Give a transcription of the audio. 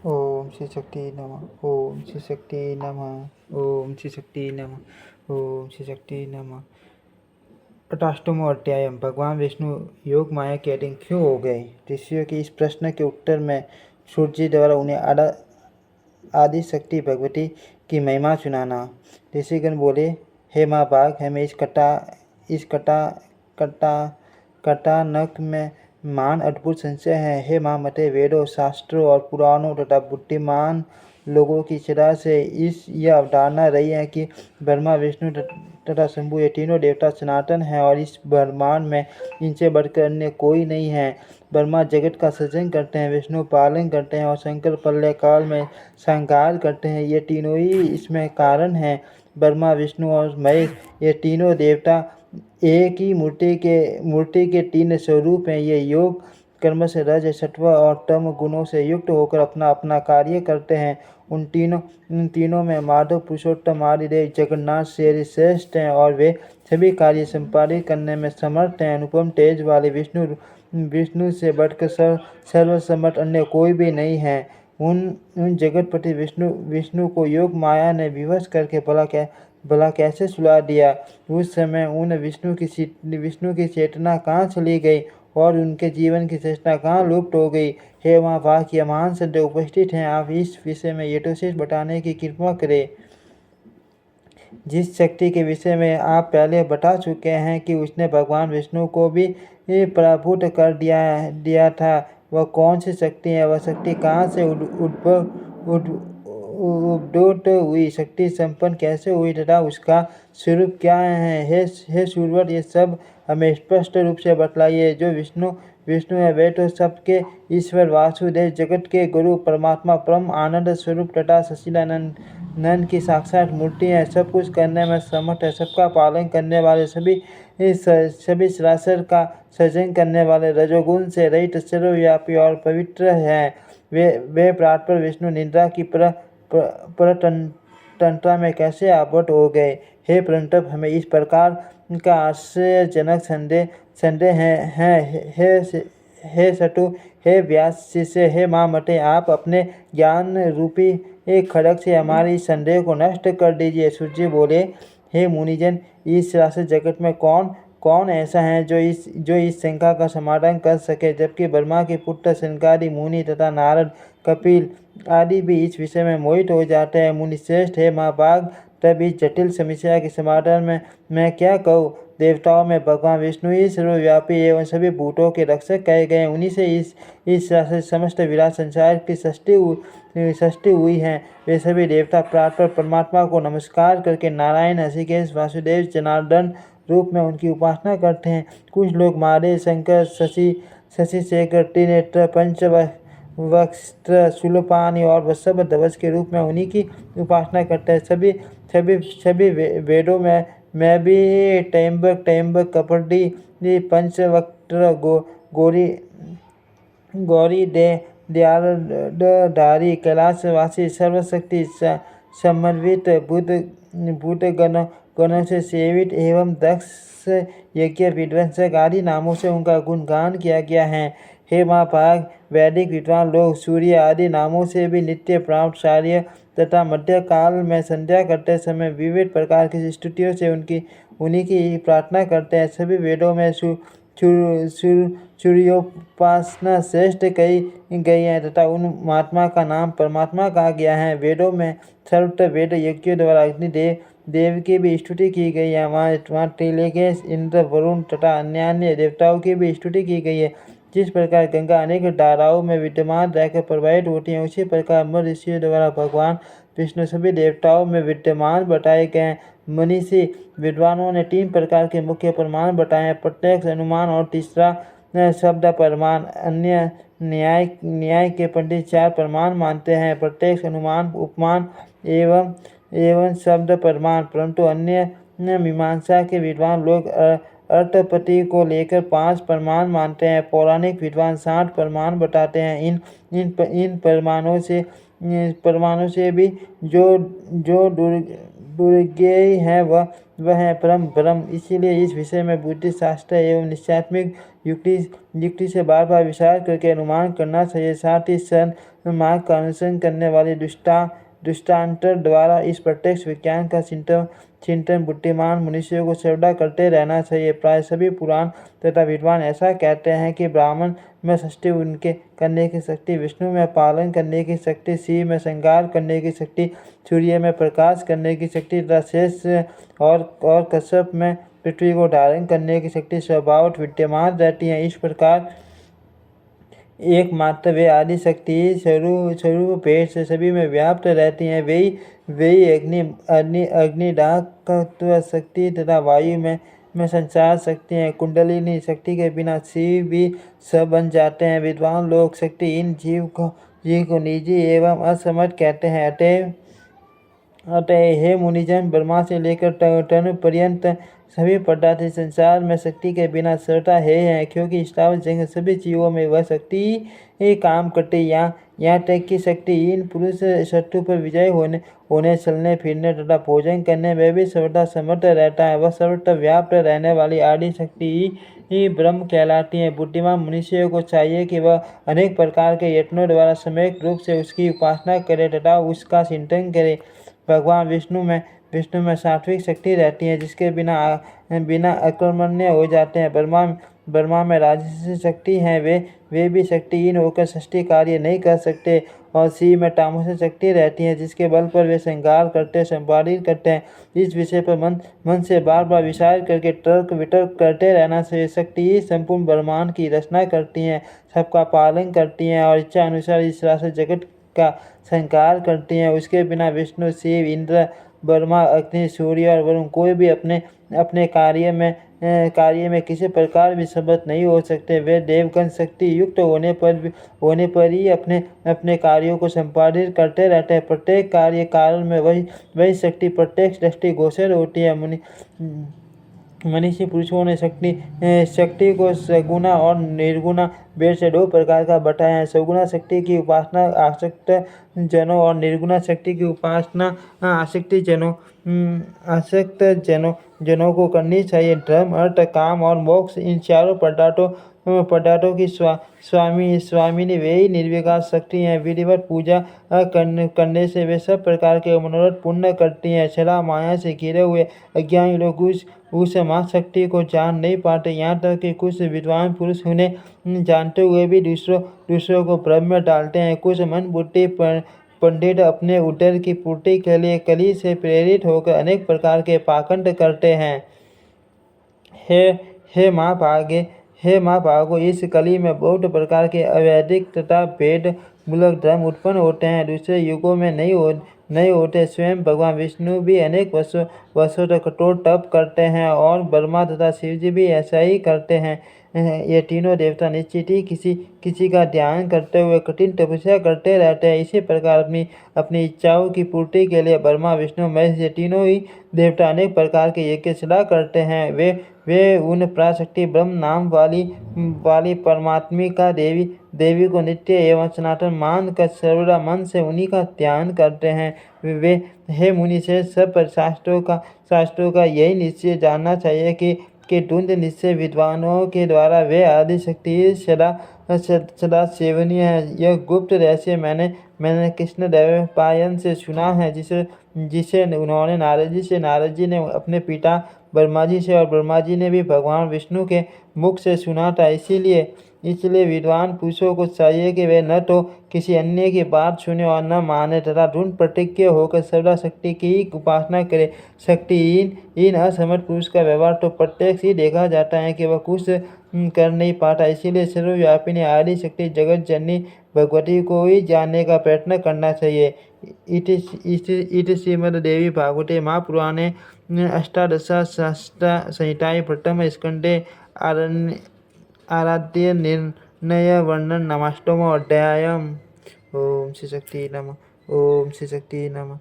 ओम श्री शक्ति नमः। ओम श्री शक्ति नमः। ओम श्री शक्ति नमः। ओम श्री शक्ति नमः। 88वां अध्याय। भगवान विष्णु योग माया के अधीन क्यों हो गए? ऋषियों के इस प्रश्न के उत्तर में सूर्य जी द्वारा उन्हें आदि शक्ति भगवती की महिमा सुनाना। ऋषिगण बोले, हे माँ बाघ, हमें इस कटानक में मान अद्भुत संशय है। हे माँ मते, वेदों, शास्त्रों और पुराणों तथा बुद्धिमान लोगों की सदा से यह अवधारणा रही है कि ब्रह्मा, विष्णु तथा शंभु ये तीनों देवता सनातन हैं और इस ब्रह्मांड में इनसे बढ़कर अन्य कोई नहीं है। ब्रह्मा जगत का सृजन करते हैं, विष्णु पालन करते हैं और शंकर प्रलय काल में संहार करते हैं। ये तीनों ही इसमें कारण हैं। ब्रह्मा, विष्णु और महेश ये तीनों देवता एक ही मूर्ति के तीन स्वरूप हैं। ये योग कर्म से रज, सत्व और तम गुणों से युक्त होकर अपना अपना कार्य करते हैं। उन तीनों में माधव, पुरुषोत्तम, आदिदेव, जगन्नाथ श्रेष्ठ हैं और वे सभी कार्य संपादित करने में समर्थ हैं। अनुपम तेज वाले विष्णु से बढ़कर सर्वसमर्थ अन्य कोई भी नहीं है। उन जगतपति विष्णु को योग माया ने विवश करके भला कैसे सुला दिया? उस समय उन विष्णु की चेतना कहाँ चली गई और उनके जीवन की चेष्टा कहाँ लुप्त हो गई? हे वहाँ वाक या महान संत उपस्थित हैं, आप इस विषय में यथोचित बताने की कृपा करें। जिस शक्ति के विषय में आप पहले बता चुके हैं कि उसने भगवान विष्णु को भी पराभूत कर दिया था, वह कौन सी शक्ति है? वह शक्ति कहाँ से उद्भूत हुई? शक्ति संपन्न कैसे हुई तथा उसका स्वरूप क्या है? हे सूरवर, ये सब हमें स्पष्ट रूप से बतलाइए। जो विष्णु है वे तो सबके ईश्वर, वासुदेव, जगत के गुरु, परमात्मा, परम आनंद स्वरूप तथा सच्चिदानंद की साक्षात मूर्ति है। सब कुछ करने में समर्थ है, सबका पालन करने वाले, सभी सरासर का सृजन करने वाले, रजोगुण से रहित, सर्वव्यापी और पवित्र है। वे परात्पर विष्णु निद्रा की परतंत्रा में कैसे आबद्ध हो गए? हे परंतप, हमें इस प्रकार का आश्चर्यजनक संदेह है। हे सटु, हे व्यास शिष्य, हे माँ मते, आप अपने ज्ञान रूपी एक खड़ग से हमारी संदेह को नष्ट कर दीजिए। सूर्य बोले, हे मुनिजन, इस राशि जगत में कौन ऐसा है जो इस शंका का समाधान कर सके? जबकि ब्रह्मा के पुत्र सनकादि मुनि तथा नारद, कपिल आदि भी इस विषय में मोहित हो जाते हैं। मुनि श्रेष्ठ, है माँ बाघ, तब इस जटिल समस्या के समाधान में मैं क्या कहूँ? देवताओं में भगवान विष्णु ही सर्वव्यापी एवं सभी भूतों के रक्षक कहे गए। उन्हीं से इस समस्त विराट संसार की सृष्टि हुई है। वे सभी देवता प्रातः परमात्मा को नमस्कार करके नारायण, ऋषिकेश, वासुदेव, जनार्दन रूप में उनकी उपासना करते हैं। कुछ लोग महादेव, शंकर, शशि शेखर, त्रिनेत्र, पंचवक्त्र, शूलपाणि और वृषभ ध्वज के रूप में उन्हीं की उपासना करते हैं। सभी वेदों में मैं भी त्र्यंबक, कपटी, पंचवक्त्र, गौरी दयालधारी, कैलाशवासी, सर्वशक्ति समन्वित, बुद्ध गणों से सेवित एवं दक्ष यज्ञ विध्वंसक आदि नामों से उनका गुणगान किया गया है। हे माँ भाग, वैदिक विद्वान लोग सूर्य आदि नामों से भी नित्य प्रातःचार्य तथा मध्य काल में संध्या करते समय विविध प्रकार की स्तुतियों से उन्हीं की प्रार्थना करते हैं। सभी वेदों में सूर्योपासना श्रेष्ठ कही गई है तथा उन महात्मा का नाम परमात्मा कहा गया है। वेदों में सर्वत्र वेद यज्ञों द्वारा देव की भी स्तुति की गई है। वहाँ त्रिलोकेश, इंद्र, वरुण तथा अन्य देवताओं की भी स्तुति की गई है। जिस प्रकार गंगा अनेक धाराओं में विद्यमान रहकर प्रवाहित होती है, उसी प्रकार मनुष्य ऋषियों द्वारा भगवान विष्णु सभी देवताओं में विद्यमान बताए गए हैं। मनीषी विद्वानों ने 3 प्रकार के मुख्य प्रमाण बताए हैं: प्रत्यक्ष, अनुमान और तीसरा शब्द प्रमाण। अन्य न्याय के पंडित 4 प्रमाण मानते हैं: प्रत्यक्ष, अनुमान, उपमान एवं शब्द प्रमाण। परंतु अन्य मीमांसा के विद्वान लोग अर्थपति को लेकर 5 प्रमाण मानते हैं। पौराणिक विद्वान 60 प्रमाण बताते हैं। इन प्रमाणों से भी जो दुर्ज्ञेय है वह है परम ब्रह्म। इसीलिए इस विषय में बुद्धि शास्त्र एवं निश्चयात्मक युक्ति से बार बार विचार करके अनुमान करना चाहिए। साथ ही सरल मार्ग का अनुसरण करने वाले दृष्टांतर द्वारा इस प्रत्यक्ष विज्ञान का चिंतन बुद्धिमान मनुष्यों को सर्वदा करते रहना चाहिए। प्राय सभी पुराण तथा विद्वान ऐसा कहते हैं कि ब्राह्मण में सृष्टि उनके करने की शक्ति, विष्णु में पालन करने की शक्ति, शिव में संहार करने की शक्ति, सूर्य में प्रकाश करने की शक्ति तथा शेष और कश्यप में पृथ्वी को धारण करने की शक्ति स्वभावतः विद्यमान रहती है। इस प्रकार एकमात्र वे आदि शक्ति स्वरूप भेद से सभी में व्याप्त रहती हैं। वही अग्निदाहकत्व शक्ति तथा वायु में संचार शक्ति है। कुंडलिनी शक्ति के बिना शिव भी सब बन जाते हैं। विद्वान लोग शक्तिहीन जीव को निजी एवं असमर्थ कहते हैं। अतः हे मुनिजन, ब्रह्मा से लेकर तनु पर्यंत सभी पदार्थ संसार में शक्ति के बिना सर्वथा है, क्योंकि स्थावर जंग सभी जीवों में वह शक्ति काम करती। यहाँ तक कि शक्तिहीन पुरुष शत्रु पर विजय होने चलने फिरने तथा भोजन करने में भी सर्वथा समर्थ रहता है। वह सर्वत्र व्याप्त रहने वाली आदि शक्ति ही ब्रह्म कहलाती है। बुद्धिमान मनुष्य को चाहिए कि वह अनेक प्रकार के यत्नों द्वारा सम्यक रूप से उसकी उपासना करे तथा उसका चिंतन करे। भगवान विष्णु में सात्विक शक्ति रहती है, जिसके बिना अकर्मण्य हो जाते हैं। ब्रह्मा में राजसी शक्ति है, वे भी शक्तिहीन होकर सृष्टि कार्य नहीं कर सकते। और शिव में तामसिक शक्ति रहती है, जिसके बल पर वे संहार करते संपादित करते हैं। इस विषय पर मन से बार बार विचार करके तर्क वितर्क करते रहना चाहिए। शक्ति ही संपूर्ण ब्रह्मांड की रचना करती हैं, सबका पालन करती हैं और इच्छा अनुसार इस राशि जगत का संहार करती हैं। उसके बिना विष्णु, शिव, इंद्र, ब्रह्मा, अग्नि, सूर्य और वरुण कोई भी अपने कार्य में किसी प्रकार भी समर्थ नहीं हो सकते। वे देवगण शक्ति युक्त होने पर ही अपने कार्यों को संपादित करते रहते हैं। प्रत्येक कार्य कारण में वही शक्ति प्रत्यक्ष दृष्टि गोचर होती है। मनीषी पुरुषों ने शक्ति को सगुणा और निर्गुणा भेद से दो प्रकार का बताया है। सगुणा शक्ति की उपासना आसक्त जनों और निर्गुणा शक्ति की उपासना आसक्त जनों को करनी चाहिए। धर्म, अर्थ, काम और मोक्ष, इन चारों पदार्थों की स्वामिनी वे ही निर्विकार शक्ति हैं। विधिवत पूजा करने से वे सब प्रकार के मनोरथ पूर्ण करती हैं। छला माया से घिरे हुए अज्ञानी लोग उस मां शक्ति को जान नहीं पाते। यहाँ तक कि कुछ विद्वान पुरुष उन्हें जानते हुए भी दूसरों को भ्रम में डालते हैं। कुछ मन बुद्धि पंडित अपने उदर की पूर्ति के लिए कली से प्रेरित होकर अनेक प्रकार के पाखंड करते हैं। हे माँ भागो, इस कली में बहुत प्रकार के अवैधिक तथा भेद मूलक धर्म उत्पन्न होते हैं, दूसरे युगों में नहीं होते। स्वयं भगवान विष्णु भी अनेक वर्षों तक कठोर तप करते हैं और ब्रह्मा तथा शिव जी भी ऐसा ही करते हैं। ये तीनों देवता निश्चित ही किसी का ध्यान करते हुए कठिन तपस्या करते रहते हैं। इसी प्रकार अपनी इच्छाओं की पूर्ति के लिए ब्रह्मा, विष्णु, महेश ये तीनों ही देवता अनेक प्रकार के यज्ञ सदा करते हैं। वे उन पराशक्ति ब्रह्म नाम वाली परमात्मिका देवी को नित्य एवं सनातन मान कर सर्वदा मन से उन्हीं का ध्यान करते हैं। वे हे मुनि से सब शास्त्रों का यही निश्चय जानना चाहिए कि द्वंद निश्चय विद्वानों के द्वारा वे आदि शक्ति सदा सेवनीय है। यह गुप्त रहस्य मैंने कृष्ण देवपायन से सुना है, जिसे उन्होंने नारद जी ने अपने पिता ब्रह्मा जी से और ब्रह्मा जी ने भी भगवान विष्णु के मुख से सुना था। इसलिए विद्वान पुरुषों को चाहिए कि वे न तो किसी अन्य की बात सुने और न माने तथा दृढ़ प्रतिज्ञ होकर सर्वदा शक्ति की उपासना करे। शक्तिहीन असमर्थ पुरुष का व्यवहार तो प्रत्यक्ष ही देखा जाता है कि वह कुछ कर नहीं पाता। इसीलिए सर्वव्यापिनी आदि शक्ति जगत जननी भगवती को ही जानने का प्रयत्न करना चाहिए। इति श्रीमद्देवी भागवते महापुराणे अष्टादशसहस्र संहितायां प्रथम स्कंदे आराध्य निर्णय वर्णन नमाष्टमो अध्यायम्। ओम श्री शक्ति नमः। ओम श्री शक्ति नमः।